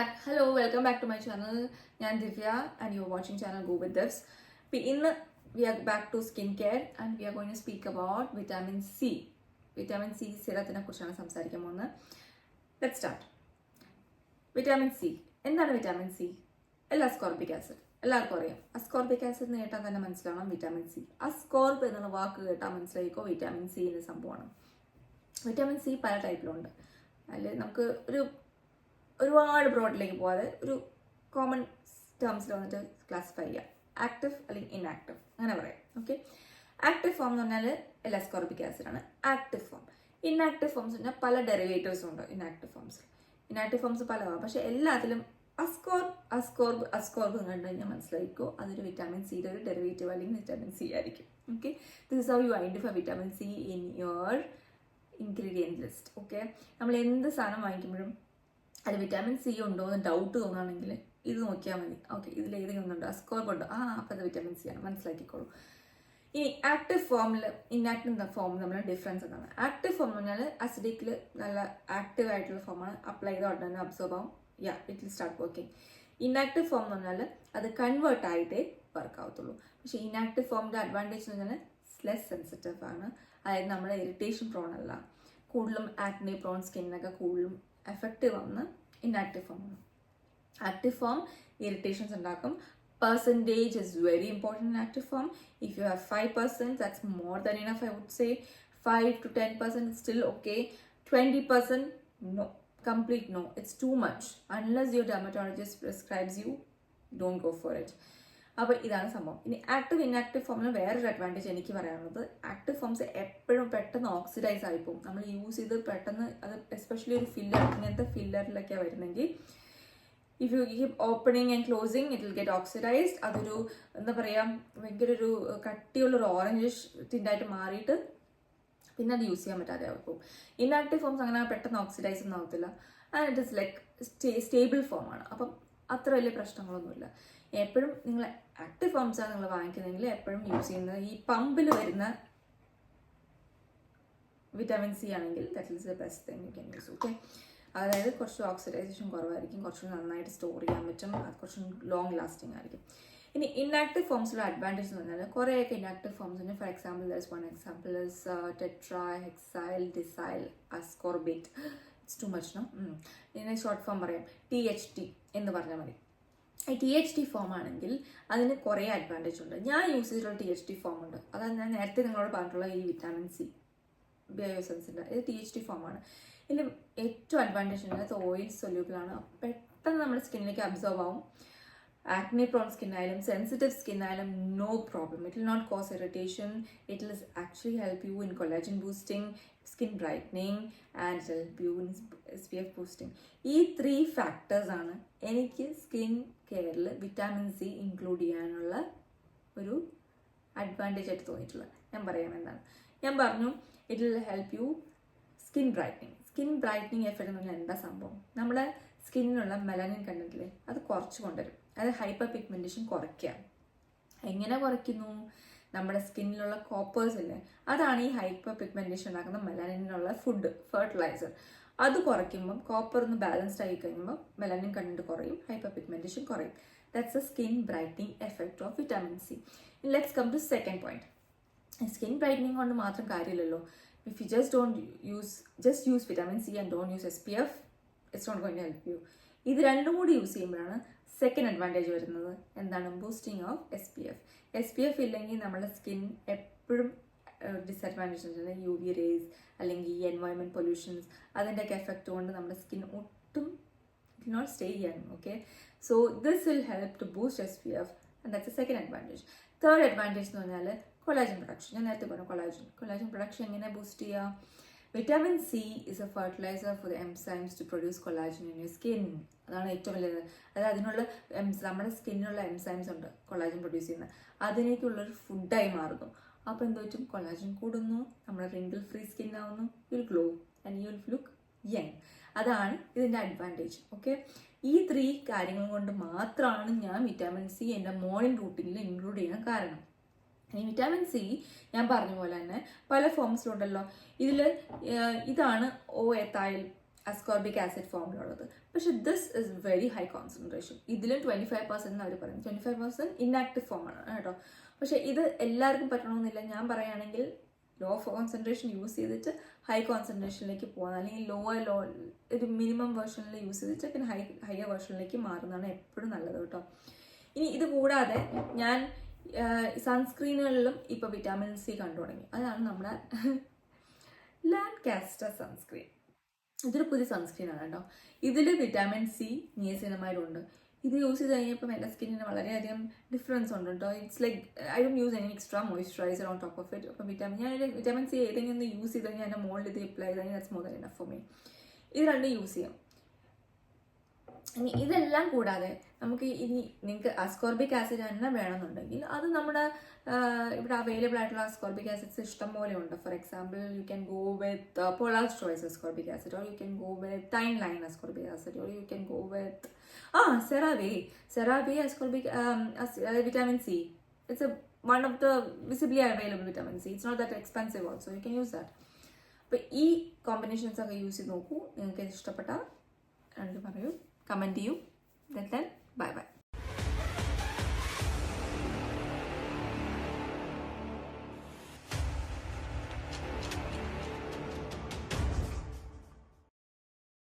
Hello, welcome back to my channel. I'm Divya and you're watching channel Go With Divs. We are back to skincare and we are going to speak about vitamin C. Vitamin C സിറത്തിനെ കുറിച്ചാണ് സംസാരിക്കാൻ പോകുന്നത്. Let's start. Vitamin C. എന്താണ് vitamin C? Ascorbic acid. എല്ലാവർക്കും അറിയാം. Ascorbic acid എന്ന് കേട്ടാൽ തന്നെ മനസ്സിലാവണം വിറ്റാമിൻ സി. അസ്കോർബ് എന്നുള്ള വാക്ക് കേട്ടാൽ മനസ്സിലായിക്കോ വിറ്റാമിൻ സി എന്ന സംഭവമാണ്. വിറ്റാമിൻ സി പല ടൈപ്പിലുണ്ട്. അതിൽ നമുക്ക് ഒരുപാട് ബ്രോഡിലേക്ക് പോകാതെ ഒരു കോമൺ ടേംസിൽ വന്നിട്ട് ക്ലാസിഫൈ ചെയ്യാം. ആക്റ്റീവ് അല്ലെങ്കിൽ ഇൻആക്റ്റീവ് അങ്ങനെ പറയാം. ഓക്കെ, ആക്റ്റീവ് ഫോം എന്ന് പറഞ്ഞാൽ അസ്കോർബിക് ആസിഡ് ആണ് ആക്റ്റീവ് ഫോം. ഇൻആക്റ്റീവ് ഫോംസ് പറഞ്ഞാൽ പല ഡെറിവേറ്റീവ്സും ഉണ്ട് ഇൻആക്റ്റീവ് ഫോംസിൽ. ഇൻആക്റ്റീവ് ഫോംസ് പലതാണ്, പക്ഷെ എല്ലാത്തിലും അസ്കോർബ് കണ്ടു കഴിഞ്ഞാൽ മനസ്സിലായിക്കോ അതൊരു വിറ്റാമിൻ സിയുടെ ഒരു ഡെറിവേറ്റീവ് അല്ലെങ്കിൽ വിറ്റാമിൻ സി ആയിരിക്കും. Okay, this is how you identify vitamin C in your ingredient list. Okay, നമ്മൾ എന്ത് സാധനം വാങ്ങിക്കുമ്പോഴും അത് വിറ്റാമിൻ സി ഉണ്ടോ എന്ന് ഡൗട്ട് തോന്നുകയാണെങ്കിൽ ഇത് നോക്കിയാൽ മതി. ഓക്കെ, ഇതിൽ ഏതെങ്കിലും ഒന്നുണ്ടോ, അസ്കോർബ് ഉണ്ടോ, അപ്പോൾ അത് വിറ്റാമിൻ സി ആണ്, മനസ്സിലാക്കിക്കോളൂ. ഇനി ആക്റ്റീവ് ഫോമിൽ ഇൻആക്റ്റീവ് ഫോം തമ്മിൽ ഡിഫറൻസ് എന്താണ്? ആക്റ്റീവ് ഫോം എന്ന് പറഞ്ഞാൽ അസിഡിക്കിൽ നല്ല ആക്റ്റീവ് ആയിട്ടുള്ള ഫോമാണ്. അപ്ലൈ ചെയ്ത ഉടനെ അബ്സോർബ് ആവും, it will start working. Inactive form എന്ന് പറഞ്ഞാൽ അത് കൺവേർട്ട് ആയിട്ടേ വർക്ക് ആവത്തുള്ളൂ. പക്ഷേ ഇൻആക്റ്റീവ് ഫോമിൻ്റെ അഡ്വാൻറ്റേജ് എന്ന് പറഞ്ഞാൽ ലെസ് സെൻസിറ്റീവ് ആണ്. അതായത് നമ്മുടെ ഇറിറ്റേഷൻ പ്രോൺ അല്ല. കൂടുതലും ആക്നെ പ്രോൺ സ്കിന്നൊക്കെ കൂടുതലും എഫക്റ്റീവ് ആണ് ഇൻആക്റ്റീവ് ഫോമാണ്. ആക്റ്റീവ് ഫോം ഇറിറ്റേഷൻസ് ഉണ്ടാക്കും. Percentage is very important in active form. If you have 5%, that's more than enough, I would say. 5 to 10% is still okay. 20%, no. Complete no. It's too much. Unless your dermatologist prescribes you, don't go for it. അപ്പോൾ ഇതാണ് സംഭവം. ഇനി active inactive ഫോമിൽ വേറൊരു advantage എനിക്ക് പറയാനുള്ളത്, active forms എപ്പോഴും പെട്ടെന്ന് ഓക്സിഡൈസ് ആയിപ്പോവും. നമ്മൾ യൂസ് ചെയ്ത് പെട്ടെന്ന് അത് എസ്പെഷ്യലി ഒരു ഫില്ലർ, ഇങ്ങനത്തെ ഫില്ലറിലൊക്കെ വരുന്നെങ്കിൽ if you keep opening and closing it will get oxidized. അതൊരു എന്താ പറയുക, ഭയങ്കര ഒരു കട്ടിയുള്ളൊരു ഓറഞ്ചിഷ് ടിൻ്റായിട്ട് മാറിയിട്ട് പിന്നെ അത് യൂസ് ചെയ്യാൻ പറ്റാതെ ആവും. ഇൻആക്റ്റീവ് ഫോംസ് അങ്ങനെ പെട്ടെന്ന് ഓക്സിഡൈസ് ഒന്നും ആവത്തില്ല. And it is like stable ഫോമാണ്. അപ്പം അത്ര വലിയ പ്രശ്നങ്ങളൊന്നുമില്ല. എപ്പോഴും നിങ്ങൾ ആക്റ്റീവ് ഫോംസാണ് നിങ്ങൾ വാങ്ങിക്കുന്നതെങ്കിൽ എപ്പോഴും യൂസ് ചെയ്യുന്നത് ഈ പമ്പിൽ വരുന്ന വിറ്റാമിൻ സി ആണെങ്കിൽ that is the best thing you can use. Okay, അതായത് കുറച്ച് ഓക്സിഡൈസേഷൻ കുറവായിരിക്കും, കുറച്ച് നന്നായിട്ട് സ്റ്റോർ ചെയ്യാൻ പറ്റും, അത് കുറച്ച് ലോങ് ലാസ്റ്റിംഗ് ആയിരിക്കും. ഇനി ഇൻആക്റ്റീവ് ഫോംസിലുള്ള അഡ്വാൻറ്റേജ് എന്ന് പറഞ്ഞാൽ കുറേയൊക്കെ ഇൻആക്റ്റീവ് ഫോംസിന്, for example one example is tetra hexyl decyl ascorbate. It's too much no. ഇതിനെ ഷോർട്ട് ഫോം പറയാം, THT എന്ന് പറഞ്ഞാൽ മതി. ഈ THT ഫോം ആണെങ്കിൽ അതിന് കുറേ അഡ്വാൻറ്റേജ് ഉണ്ട്. ഞാൻ യൂസ് ചെയ്തിട്ടുള്ള THT ഫോം ഉണ്ട്. അതാണ് ഞാൻ നേരത്തെ നിങ്ങളോട് പറഞ്ഞിട്ടുള്ള ഈ വിറ്റാമിൻ സി ബയോസെൻസിൻ്റെ ഇത് THT ഫോമാണ്. ഇതിൽ ഏറ്റവും അഡ്വാൻറ്റേജ് ഉണ്ട്, അത് ഓയിൽ സൊല്യൂബിൾ ആണ്, പെട്ടെന്ന് നമ്മുടെ സ്കിന്നിലേക്ക് അബ്സോർവ് ആവും. ആക്നെ പ്രോൺ സ്കിൻ ആയാലും സെൻസിറ്റീവ് സ്കിൻ ആയാലും no problem. It will not cause irritation. It will actually help you in collagen boosting, skin brightening and help you in SPF boosting. ഈ 3 ഫാക്ടേഴ്സാണ് എനിക്ക് skin കെയറിൽ വിറ്റാമിൻ സി ഇൻക്ലൂഡ് ചെയ്യാനുള്ള ഒരു advantage ആയിട്ട് തോന്നിയിട്ടുള്ളത്. ഞാൻ പറയാം എന്താണ്. ഞാൻ പറഞ്ഞു it will help you skin brightening. Skin brightening effect എന്ന് പറഞ്ഞാൽ എന്താ സംഭവം? നമ്മുടെ സ്കിന്നിനുള്ള മെലനിൻ കണ്ടന്റില്ലേ അത് കുറച്ച് കൊണ്ടുവരും. അത് ഹൈപ്പർ പിഗ്മെന്റേഷൻ കുറയ്ക്കുക. എങ്ങനെ കുറയ്ക്കുന്നു? നമ്മുടെ സ്കിന്നിലുള്ള കോപ്പേഴ്സ് ഇല്ലേ, അതാണ് ഈ ഹൈപ്പർ പിഗ്മെന്റേഷൻ ഉണ്ടാക്കുന്ന മെലനിനുള്ള ഫുഡ്, ഫെർട്ടിലൈസർ. അത് കുറയ്ക്കുമ്പം കോപ്പർ ഒന്ന് ബാലൻസ്ഡ് ആയി കഴിയുമ്പോൾ മെലനിൻ കണ്ടന്റ് കുറയും, ഹൈപ്പർ പിഗ്മെന്റേഷൻ കുറയും. That's a skin brightening effect of vitamin C. Let's come to second point. Skin brightening കൊണ്ട് മാത്രം കാര്യമില്ലല്ലോ. If you just use vitamin C and don't use SPF, it's not going to help you. ഇത് രണ്ടും കൂടി use ചെയ്യുമ്പോഴാണ് second advantage വരുന്നത്. എന്താണ്? Boosting of SPF ഇല്ലെങ്കിൽ നമ്മുടെ സ്കിൻ എപ്പോഴും ഡിസഡ്വാൻറ്റേജ് ഉണ്ട്. UV റേസ് അല്ലെങ്കിൽ എൻവയോൺമെൻറ്റ് പൊല്യൂഷൻസ് അതിൻ്റെയൊക്കെ എഫക്റ്റ് കൊണ്ട് നമ്മുടെ സ്കിൻ ഒട്ടും ഇറ്റ് നോട്ട് സ്റ്റേ ചെയ്യാനും. Okay, so this will help to boost SPF and that's a second advantage. Third advantage എന്ന് പറഞ്ഞാൽ കൊളാജൻ പ്രൊഡക്ഷൻ. ഞാൻ നേരത്തെ പറഞ്ഞു കൊളാജൻ പ്രൊഡക്ഷൻ എങ്ങനെ ബൂസ്റ്റ് ചെയ്യുക? Vitamin C is a fertiliser for the enzymes to produce collagen in your skin. അതാണ് ഏറ്റവും വലിയത്. അതായത് അതിനുള്ള നമ്മുടെ സ്കിന്നിനുള്ള എംസൈംസ് ഉണ്ട് കൊളാജൻ പ്രൊഡ്യൂസ് ചെയ്യുന്നത്, അതിനേക്കുള്ളൊരു ഫുഡായി മാറുന്നു. അപ്പോൾ എന്ത് പറ്റും? കൊളാജൻ കൂടുന്നു, നമ്മുടെ റിങ്കിൾ ഫ്രീ സ്കിൻ ആവുന്നു, you will glow and you will look young. അതാണ് ഇതിൻ്റെ അഡ്വാൻറ്റേജ്. ഓക്കെ, ഈ 3 കാര്യങ്ങൾ കൊണ്ട് മാത്രമാണ് ഞാൻ വിറ്റാമിൻ സി എൻ്റെ മോർണിംഗ് റൂട്ടീനിൽ ഇൻക്ലൂഡ് ചെയ്യാൻ കാരണം. ഇനി വിറ്റാമിൻ സി ഞാൻ പറഞ്ഞ പോലെ തന്നെ പല ഫോംസിലുണ്ടല്ലോ. ഇതാണ് OA തൈൽ, അസ്കോർബിക് ആസിഡ് ഫോമിലുള്ളത്. പക്ഷെ this is very high concentration. ഇതിലും 25% എന്ന് അവർ പറയും. 25% ഇൻആക്റ്റീവ് ഫോമാണ് കേട്ടോ. പക്ഷെ ഇത് എല്ലാവർക്കും പറ്റണമെന്നില്ല. ഞാൻ പറയുകയാണെങ്കിൽ ലോ കോൺസെൻട്രേഷൻ യൂസ് ചെയ്തിട്ട് ഹൈ കോൺസെൻട്രേഷനിലേക്ക് പോകുന്നത്, അല്ലെങ്കിൽ ലോ ഒരു മിനിമം വേർഷനിൽ യൂസ് ചെയ്തിട്ട് പിന്നെ ഹയർ വേർഷനിലേക്ക് മാറുന്നതാണ് എപ്പോഴും നല്ലത് കേട്ടോ. ഇനി ഇത് കൂടാതെ ഞാൻ സൺസ്ക്രീനുകളിലും ഇപ്പോൾ വിറ്റാമിൻ സി കണ്ടു തുടങ്ങി. അതാണ് നമ്മുടെ ലാൻകാസ്റ്റർ സൺസ്ക്രീൻ. ഇതൊരു പുതിയ സൺസ്ക്രീനാണ് കേട്ടോ. ഇതിൽ വിറ്റാമിൻ സി, നിയസിനമൈഡ് ഉണ്ട്. ഇത് യൂസ് ചെയ്ത് കഴിഞ്ഞപ്പോൾ എൻ്റെ സ്കിന്നിന് വളരെയധികം ഡിഫറൻസ് ഉണ്ട് കേട്ടോ. It's like I don't use any extra moisturiser on top of it. അപ്പം വിറ്റാമിൻ സി ഏതെങ്കിലും ഒന്ന് യൂസ് ചെയ്ത് കഴിഞ്ഞാൽ എൻ്റെ മോളിൽ ഇത് അപ്ലൈ ചെയ്ത് കഴിഞ്ഞാൽ that's more than enough for me. ഇത് രണ്ടും യൂസ് ചെയ്യാം. ഇനി ഇതെല്ലാം കൂടാതെ നമുക്ക് ഇനി നിങ്ങൾക്ക് അസ്കോർബിക് ആസിഡ് തന്നെ വേണമെന്നുണ്ടെങ്കിൽ അത് നമ്മുടെ ഇവിടെ അവൈലബിൾ ആയിട്ടുള്ള അസ്കോർബിക് ആസിഡ്സ് ഇഷ്ടം പോലെ ഉണ്ട്. For example you can go with Paula's choice ascorbic acid, or you can go with time line ascorbic acid, or you can go with CeraVe ascorbic vitamin C. It's one of the visibly available vitamin C. It's not that expensive also. You can use that. അപ്പോൾ ഈ combinations ഒക്കെ use ചെയ്ത് നോക്കൂ. നിങ്ങൾക്ക് ഇഷ്ടപ്പെട്ടാൽ എനിക്ക് പറയൂ, comment ചെയ്യൂ. Then bye bye.